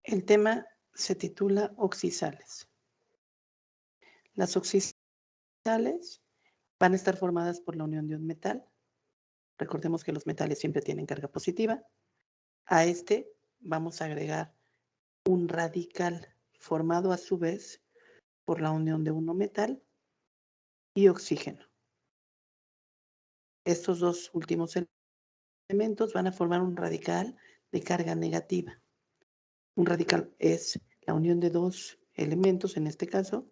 El tema se titula oxisales. Las oxisales van a estar formadas por la unión de un metal. Recordemos que los metales siempre tienen carga positiva. A este vamos a agregar un radical formado a su vez por la unión de un metal y oxígeno. Estos dos últimos elementos van a formar un radical de carga negativa. Un radical es la unión de dos elementos, en este caso,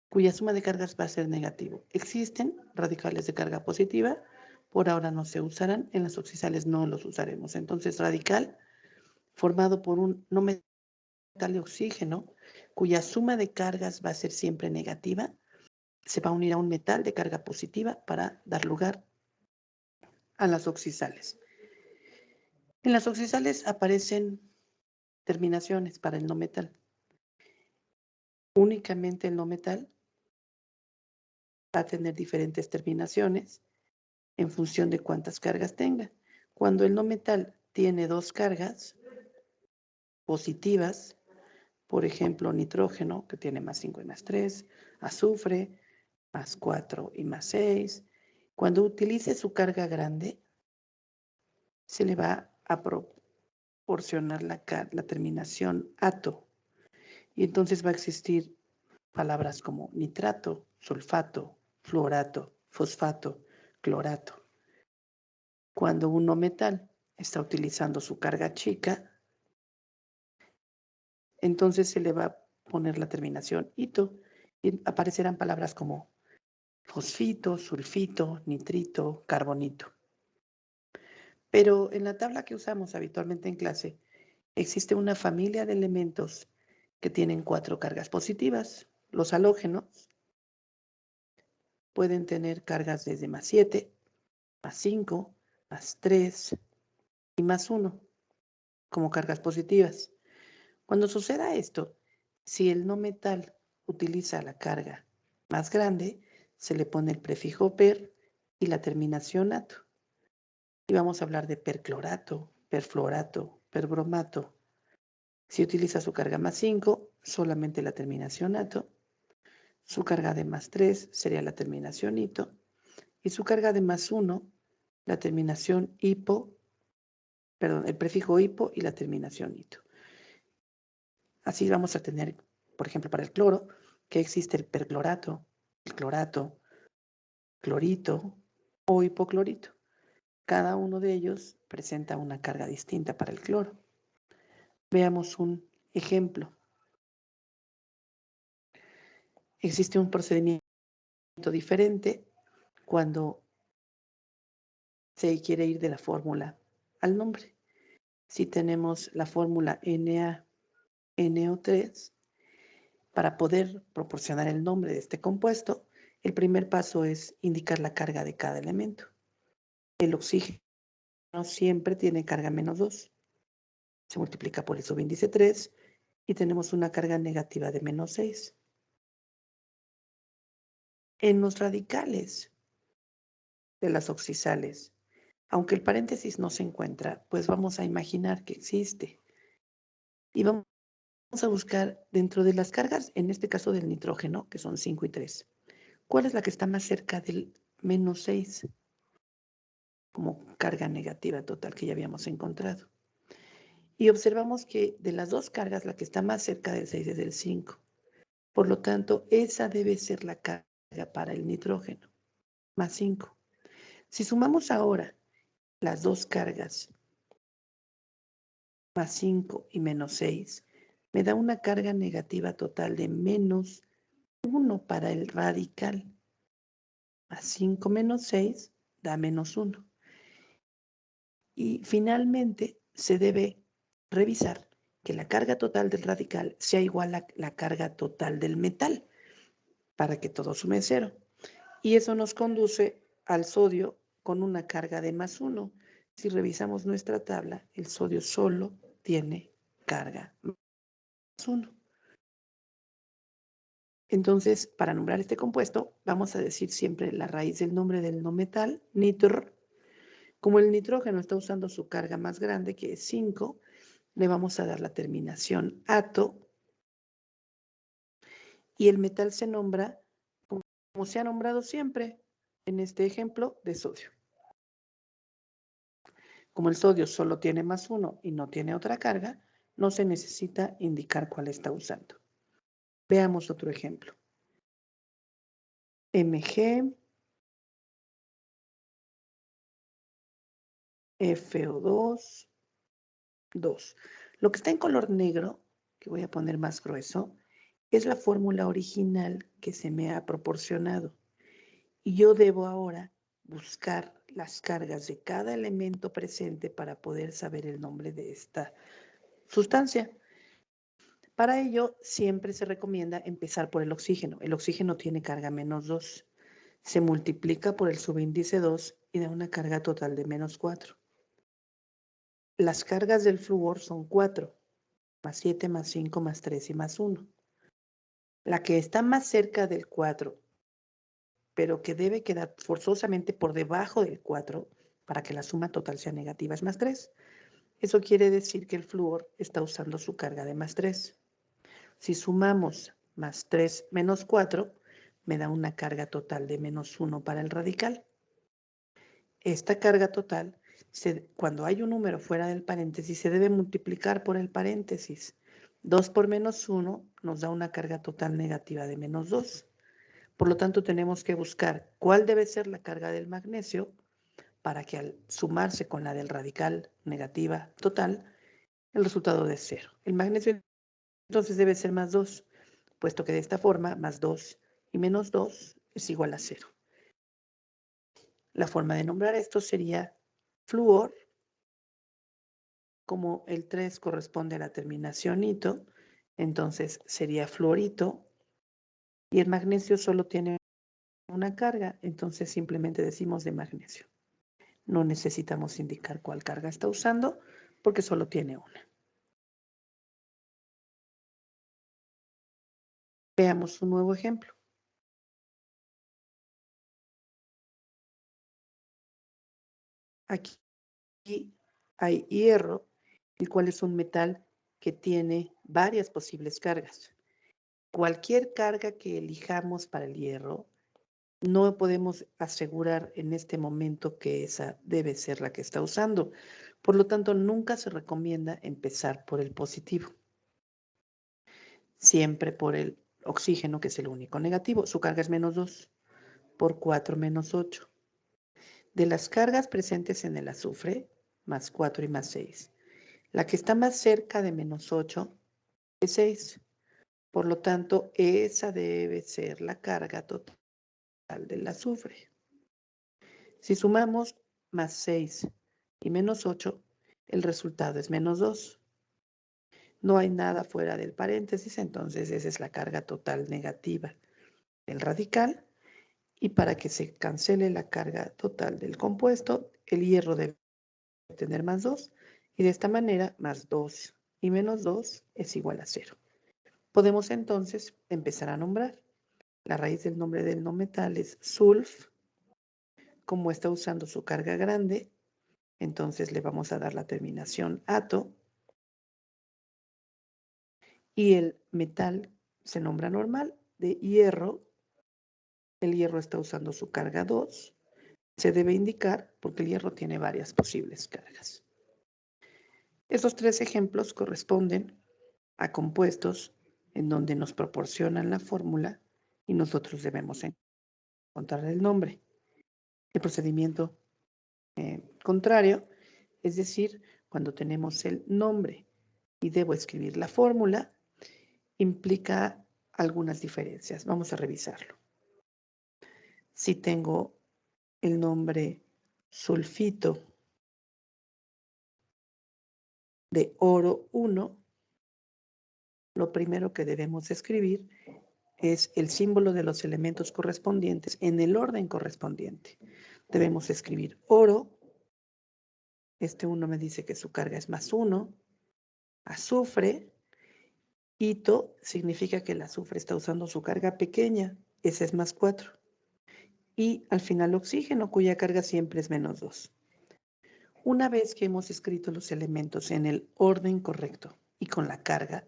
cuya suma de cargas va a ser negativo. Existen radicales de carga positiva, por ahora no se usarán, en las oxisales no los usaremos. Entonces, radical formado por un no metal de oxígeno, cuya suma de cargas va a ser siempre negativa, se va a unir a un metal de carga positiva para dar lugar a las oxisales. En las oxisales aparecen terminaciones para el no metal. Únicamente el no metal va a tener diferentes terminaciones en función de cuántas cargas tenga. Cuando el no metal tiene dos cargas positivas, por ejemplo, nitrógeno, que tiene más 5 y más 3, azufre, más 4 y más 6, cuando utilice su carga grande, se le va a proporcionar la terminación ato. Y entonces va a existir palabras como nitrato, sulfato, fluorato, fosfato, clorato. Cuando un no metal está utilizando su carga chica, entonces se le va a poner la terminación ito y aparecerán palabras como fosfito, sulfito, nitrito, carbonito. Pero en la tabla que usamos habitualmente en clase, existe una familia de elementos que tienen 4 cargas positivas. Los halógenos pueden tener cargas desde más 7, más 5, más 3 y más 1 como cargas positivas. Cuando suceda esto, si el no metal utiliza la carga más grande, se le pone el prefijo per y la terminación ato. Y vamos a hablar de perclorato, perfluorato, perbromato. Si utiliza su carga más 5, solamente la terminación ato. Su carga de más 3 sería la terminación ito. Y su carga de más 1, la terminación hipo, perdón, el prefijo hipo y la terminación ito. Así vamos a tener, por ejemplo, para el cloro, que existe el perclorato, el clorato, clorito o hipoclorito. Cada uno de ellos presenta una carga distinta para el cloro. Veamos un ejemplo. Existe un procedimiento diferente cuando se quiere ir de la fórmula al nombre. Si tenemos la fórmula NaNO3, para poder proporcionar el nombre de este compuesto, el primer paso es indicar la carga de cada elemento. El oxígeno siempre tiene carga menos 2. Se multiplica por el subíndice 3 y tenemos una carga negativa de menos 6. En los radicales de las oxisales, aunque el paréntesis no se encuentra, pues vamos a imaginar que existe. Y vamos a buscar dentro de las cargas, en este caso del nitrógeno, que son 5 y 3, ¿cuál es la que está más cerca del menos 6? Como carga negativa total que ya habíamos encontrado. Y observamos que de las dos cargas, la que está más cerca del 6 es el 5. Por lo tanto, esa debe ser la carga para el nitrógeno, más 5. Si sumamos ahora las dos cargas, más 5 y menos 6, me da una carga negativa total de menos 1 para el radical. Más 5 menos 6 da menos 1. Y finalmente se debe revisar que la carga total del radical sea igual a la carga total del metal para que todo sume 0. Y eso nos conduce al sodio con una carga de más 1. Si revisamos nuestra tabla, el sodio solo tiene carga más 1. Entonces, para nombrar este compuesto, vamos a decir siempre la raíz del nombre del no metal, nitr. Como el nitrógeno está usando su carga más grande, que es 5, le vamos a dar la terminación ato y el metal se nombra como se ha nombrado siempre en este ejemplo de sodio. Como el sodio solo tiene +1 y no tiene otra carga, no se necesita indicar cuál está usando. Veamos otro ejemplo. Mg, FO2, 2. Lo que está en color negro, que voy a poner más grueso, es la fórmula original que se me ha proporcionado. Y yo debo ahora buscar las cargas de cada elemento presente para poder saber el nombre de esta sustancia. Para ello, siempre se recomienda empezar por el oxígeno. El oxígeno tiene carga -2. Se multiplica por el subíndice 2 y da una carga total de -4. Las cargas del flúor son 4, +7, +5, +3 y +1. La que está más cerca del 4, pero que debe quedar forzosamente por debajo del 4 para que la suma total sea negativa es +3. Eso quiere decir que el flúor está usando su carga de +3. Si sumamos +3 menos 4, me da una carga total de -1 para el radical. Esta carga total, cuando hay un número fuera del paréntesis, se debe multiplicar por el paréntesis. 2 por -1 nos da una carga total negativa de -2. Por lo tanto, tenemos que buscar cuál debe ser la carga del magnesio para que al sumarse con la del radical negativa total, el resultado dé 0. El magnesio entonces debe ser +2, puesto que de esta forma +2 y -2 es igual a 0. La forma de nombrar esto sería flúor, como el 3 corresponde a la terminación ito, entonces sería fluorito, y el magnesio solo tiene una carga, entonces simplemente decimos de magnesio. No necesitamos indicar cuál carga está usando, porque solo tiene una. Veamos un nuevo ejemplo. Aquí hay hierro, el cual es un metal que tiene varias posibles cargas. Cualquier carga que elijamos para el hierro, no podemos asegurar en este momento que esa debe ser la que está usando. Por lo tanto, nunca se recomienda empezar por el positivo. Siempre por el oxígeno, que es el único negativo. Su carga es -2 por 4 menos 8. De las cargas presentes en el azufre, +4 y +6. La que está más cerca de -8 es 6. Por lo tanto, esa debe ser la carga total del azufre. Si sumamos +6 y -8, el resultado es -2. No hay nada fuera del paréntesis, entonces esa es la carga total negativa del radical. Y para que se cancele la carga total del compuesto, el hierro debe tener +2, y de esta manera +2 y -2 es igual a 0. Podemos entonces empezar a nombrar. La raíz del nombre del no metal es sulf. Como está usando su carga grande, entonces le vamos a dar la terminación ato. Y el metal se nombra normal, de hierro. El hierro está usando su carga 2. Se debe indicar porque el hierro tiene varias posibles cargas. Estos 3 ejemplos corresponden a compuestos en donde nos proporcionan la fórmula y nosotros debemos encontrar el nombre. El procedimiento contrario, es decir, cuando tenemos el nombre y debo escribir la fórmula, implica algunas diferencias. Vamos a revisarlo. Si tengo el nombre sulfito de oro 1, lo primero que debemos escribir es el símbolo de los elementos correspondientes en el orden correspondiente. Debemos escribir oro. Este 1 me dice que su carga es +1. Azufre. Ito significa que el azufre está usando su carga pequeña. Ese es +4. Y al final oxígeno, cuya carga siempre es -2. Una vez que hemos escrito los elementos en el orden correcto y con la carga,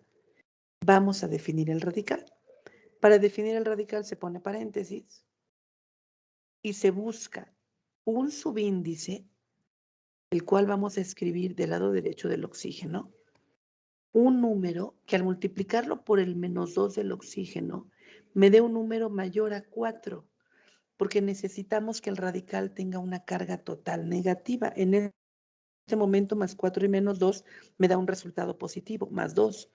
vamos a definir el radical. Para definir el radical se pone paréntesis y se busca un subíndice, el cual vamos a escribir del lado derecho del oxígeno, un número que al multiplicarlo por el -2 del oxígeno me dé un número mayor a 4, porque necesitamos que el radical tenga una carga total negativa. En este momento, más 4 y -2 me da un resultado positivo, +2.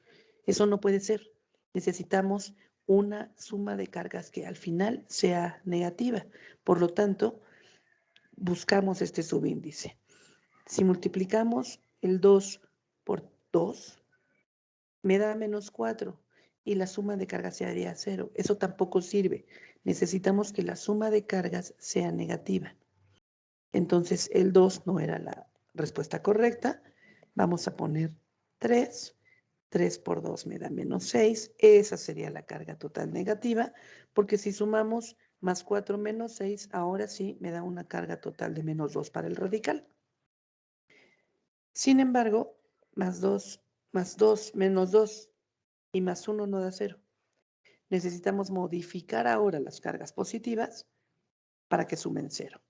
Eso no puede ser. Necesitamos una suma de cargas que al final sea negativa. Por lo tanto, buscamos este subíndice. Si multiplicamos el 2 por 2, me da -4 y la suma de cargas se haría 0. Eso tampoco sirve. Necesitamos que la suma de cargas sea negativa. Entonces, el 2 no era la respuesta correcta. Vamos a poner 3. 3 por 2 me da -6. Esa sería la carga total negativa, porque si sumamos más 4 menos 6, ahora sí me da una carga total de -2 para el radical. Sin embargo, más 2 menos 2 y más 1 no da 0. Necesitamos modificar ahora las cargas positivas para que sumen 0.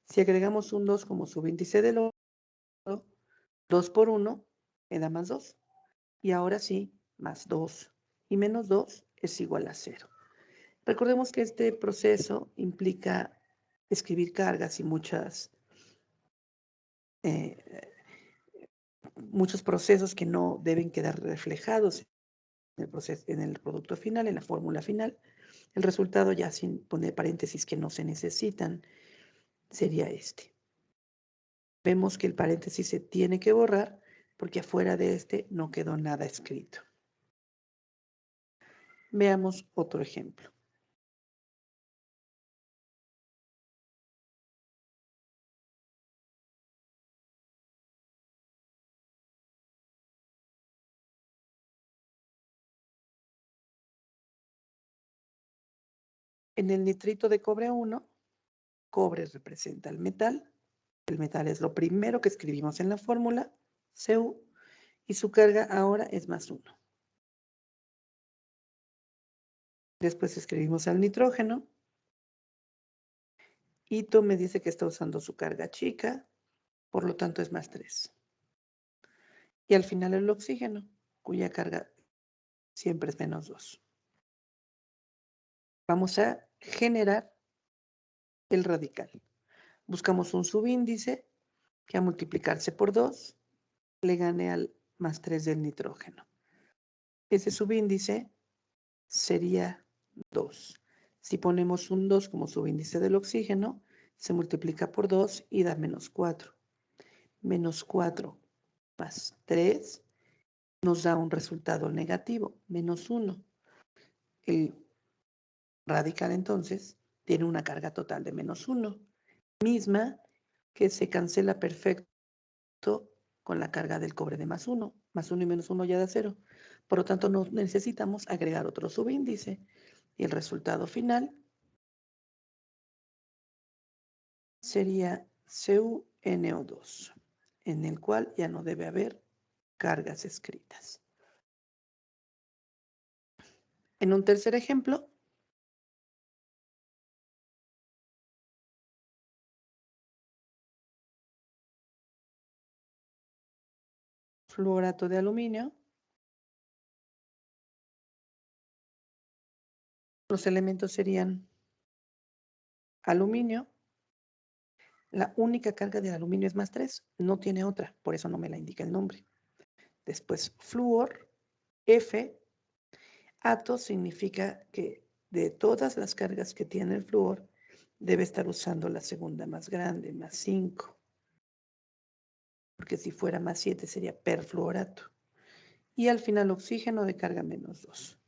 Si agregamos un 2 como subíndice del oro, 2 por 1 me da más 2. Y ahora sí, más 2 y menos 2 es igual a 0. Recordemos que este proceso implica escribir cargas y muchos procesos que no deben quedar reflejados en el producto final, en la fórmula final. El resultado, ya sin poner paréntesis que no se necesitan, sería este. Vemos que el paréntesis se tiene que borrar porque afuera de este no quedó nada escrito. Veamos otro ejemplo. En el nitrito de cobre 1, cobre representa el metal. El metal es lo primero que escribimos en la fórmula, Cu, y su carga ahora es +1. Después escribimos al nitrógeno. Ito me dice que está usando su carga chica, por lo tanto es +3. Y al final el oxígeno, cuya carga siempre es -2. Vamos a generar el radical. Buscamos un subíndice que a multiplicarse por 2 le gane al +3 del nitrógeno. Ese subíndice sería 2. Si ponemos un 2 como subíndice del oxígeno, se multiplica por 2 y da -4. -4 más 3 nos da un resultado negativo, -1. El radical entonces tiene una carga total de -1, misma que se cancela perfecto con la carga del cobre de +1. +1 y -1 ya da 0. Por lo tanto, no necesitamos agregar otro subíndice. Y el resultado final sería CuNO2, en el cual ya no debe haber cargas escritas. En un tercer ejemplo, fluorato de aluminio. Los elementos serían aluminio. La única carga del aluminio es +3, no tiene otra, por eso no me la indica el nombre. Después, flúor, F. Ato significa que de todas las cargas que tiene el flúor, debe estar usando la segunda más grande, +5. Porque si fuera +7 sería perfluorato. Y al final oxígeno de carga -2.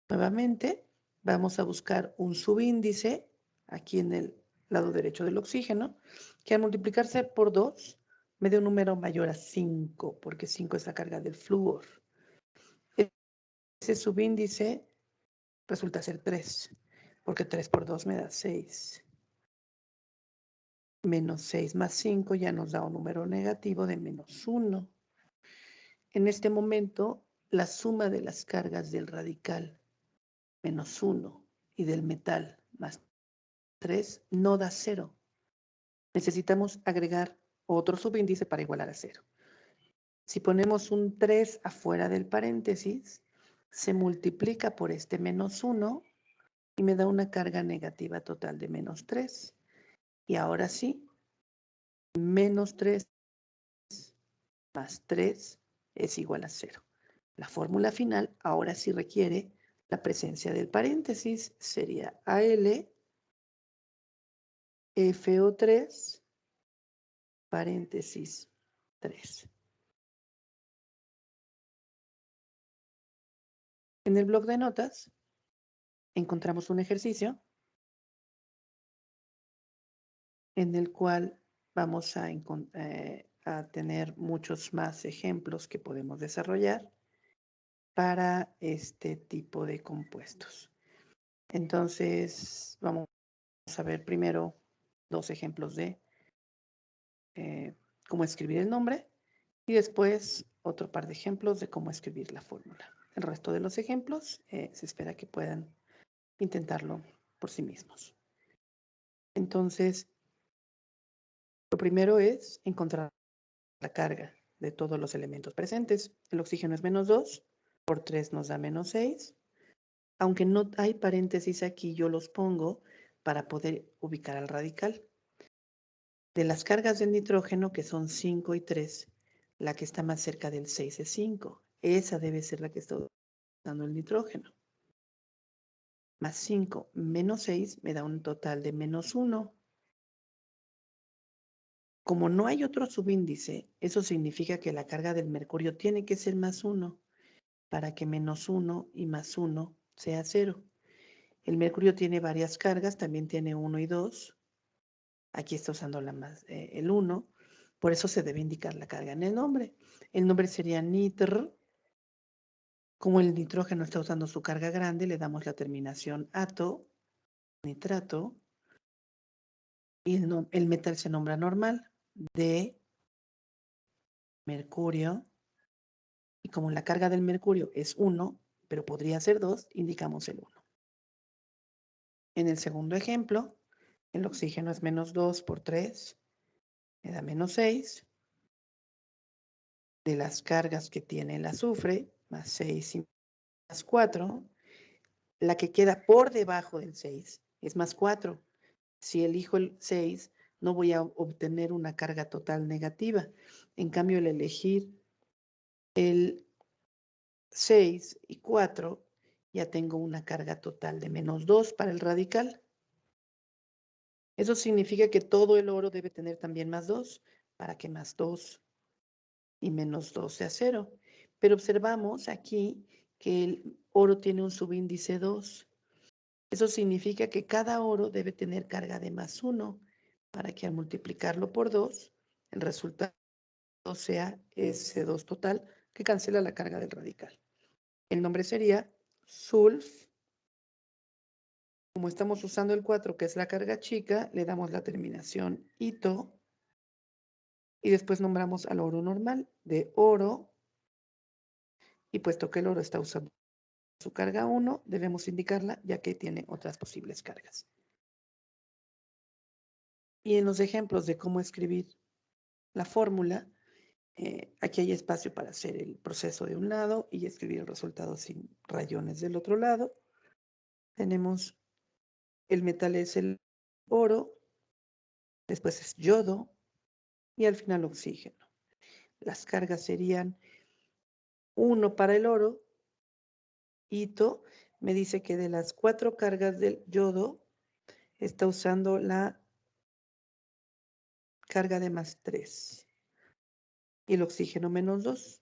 Nuevamente vamos a buscar un subíndice aquí en el lado derecho del oxígeno, que al multiplicarse por 2 me dé un número mayor a 5, porque 5 es la carga del flúor. Ese subíndice resulta ser 3, porque 3 por 2 me da 6. Menos 6 más 5 ya nos da un número negativo de menos 1. En este momento, la suma de las cargas del radical menos 1 y del metal más 3 no da 0. Necesitamos agregar otro subíndice para igualar a 0. Si ponemos un 3 afuera del paréntesis, se multiplica por este menos 1 y me da una carga negativa total de menos 3. Y ahora sí, menos 3 más 3 es igual a 0. La fórmula final ahora sí requiere la presencia del paréntesis. Sería AL FO3 paréntesis 3. En el bloc de notas encontramos un ejercicio en el cual vamos a tener muchos más ejemplos que podemos desarrollar para este tipo de compuestos. Entonces, vamos a ver primero dos ejemplos de cómo escribir el nombre y después otro par de ejemplos de cómo escribir la fórmula. El resto de los ejemplos se espera que puedan intentarlo por sí mismos. Entonces, lo primero es encontrar la carga de todos los elementos presentes. El oxígeno es menos 2, por 3 nos da menos 6. Aunque no hay paréntesis aquí, yo los pongo para poder ubicar al radical. De las cargas del nitrógeno, que son 5 y 3, la que está más cerca del 6 es 5. Esa debe ser la que está usando el nitrógeno. Más 5 menos 6 me da un total de menos 1. Como no hay otro subíndice, eso significa que la carga del mercurio tiene que ser más 1 para que menos 1 y más 1 sea 0. El mercurio tiene varias cargas, también tiene 1 y 2. Aquí está usando el 1, por eso se debe indicar la carga en el nombre. El nombre sería nitr. Como el nitrógeno está usando su carga grande, le damos la terminación ato, nitrato, y el metal se nombra normal, de mercurio, y como la carga del mercurio es 1, pero podría ser 2, indicamos el 1. En el segundo ejemplo, el oxígeno es menos 2 por 3, me da menos 6. De las cargas que tiene el azufre, más 6 y más 4, la que queda por debajo del 6 es más 4. Si elijo el 6, no voy a obtener una carga total negativa. En cambio, al elegir el 6 y 4, ya tengo una carga total de menos 2 para el radical. Eso significa que todo el oro debe tener también más 2, para que más 2 y menos 2 sea 0. Pero observamos aquí que el oro tiene un subíndice 2. Eso significa que cada oro debe tener carga de más 1 para que al multiplicarlo por 2, el resultado sea ese 2 total que cancela la carga del radical. El nombre sería sulf. Como estamos usando el 4, que es la carga chica, le damos la terminación ito y después nombramos al oro normal de oro. Y puesto que el oro está usando su carga 1, debemos indicarla ya que tiene otras posibles cargas. Y en los ejemplos de cómo escribir la fórmula, aquí hay espacio para hacer el proceso de un lado y escribir el resultado sin rayones del otro lado. Tenemos el metal es el oro, después es yodo y al final oxígeno. Las cargas serían 1 para el oro. Ito me dice que de las 4 cargas del yodo está usando la carga de más 3 y el oxígeno menos 2.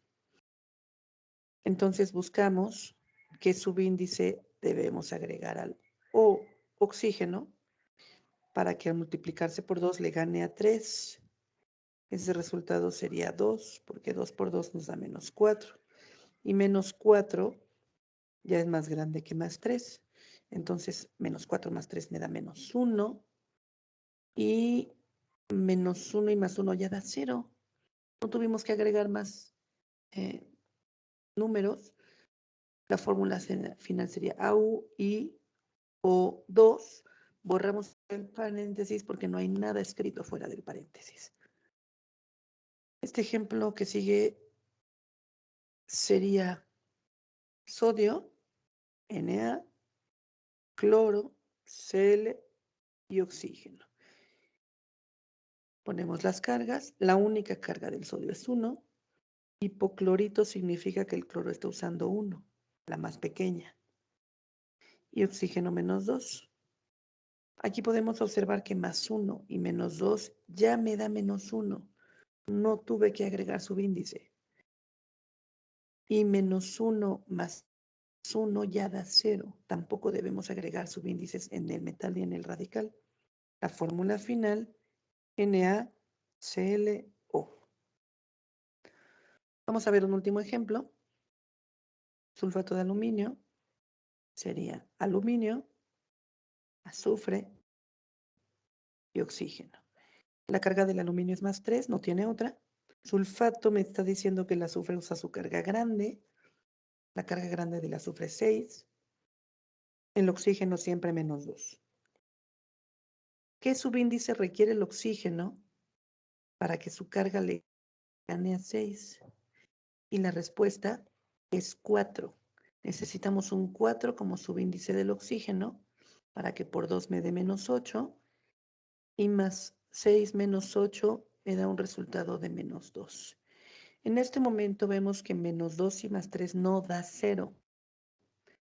Entonces buscamos qué subíndice debemos agregar al oxígeno para que al multiplicarse por 2 le gane a 3. Ese resultado sería 2, porque 2 por 2 nos da menos 4. Y menos 4 ya es más grande que más 3. Entonces, menos 4 más 3 me da menos 1. Y menos 1 y más 1 ya da 0. No tuvimos que agregar más números. La fórmula final sería AU y O2. Borramos el paréntesis porque no hay nada escrito fuera del paréntesis. Este ejemplo que sigue sería sodio, Na, cloro, Cl y oxígeno. Ponemos las cargas. La única carga del sodio es 1. Hipoclorito significa que el cloro está usando 1, la más pequeña. Y oxígeno menos 2. Aquí podemos observar que más 1 y menos 2 ya me da menos 1. No tuve que agregar subíndice. Y menos 1 más 1 ya da 0. Tampoco debemos agregar subíndices en el metal y en el radical. La fórmula final, NaClO. Vamos a ver un último ejemplo. Sulfato de aluminio sería aluminio, azufre y oxígeno. La carga del aluminio es más 3, no tiene otra. Sulfato me está diciendo que el azufre usa su carga grande. La carga grande del azufre es 6. El oxígeno siempre menos 2. ¿Qué subíndice requiere el oxígeno para que su carga le gane a 6? Y la respuesta es 4. Necesitamos un 4 como subíndice del oxígeno para que por 2 me dé menos 8 y más 6 menos 8 me da un resultado de menos 2. En este momento vemos que menos 2 y más 3 no da 0.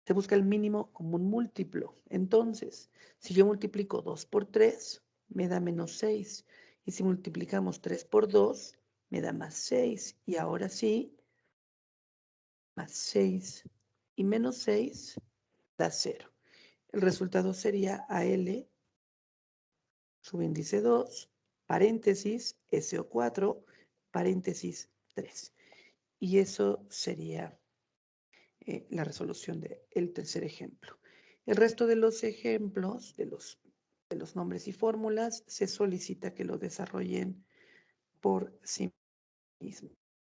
Se busca el mínimo común múltiplo. Entonces, si yo multiplico 2 por 3, me da menos 6. Y si multiplicamos 3 por 2, me da más 6. Y ahora sí, más 6 y menos 6 da 0. El resultado sería AL, subíndice 2, paréntesis, SO4, paréntesis 3. Y eso sería la resolución del tercer ejemplo. El resto de los ejemplos, de los nombres y fórmulas, se solicita que lo desarrollen por sí mismos.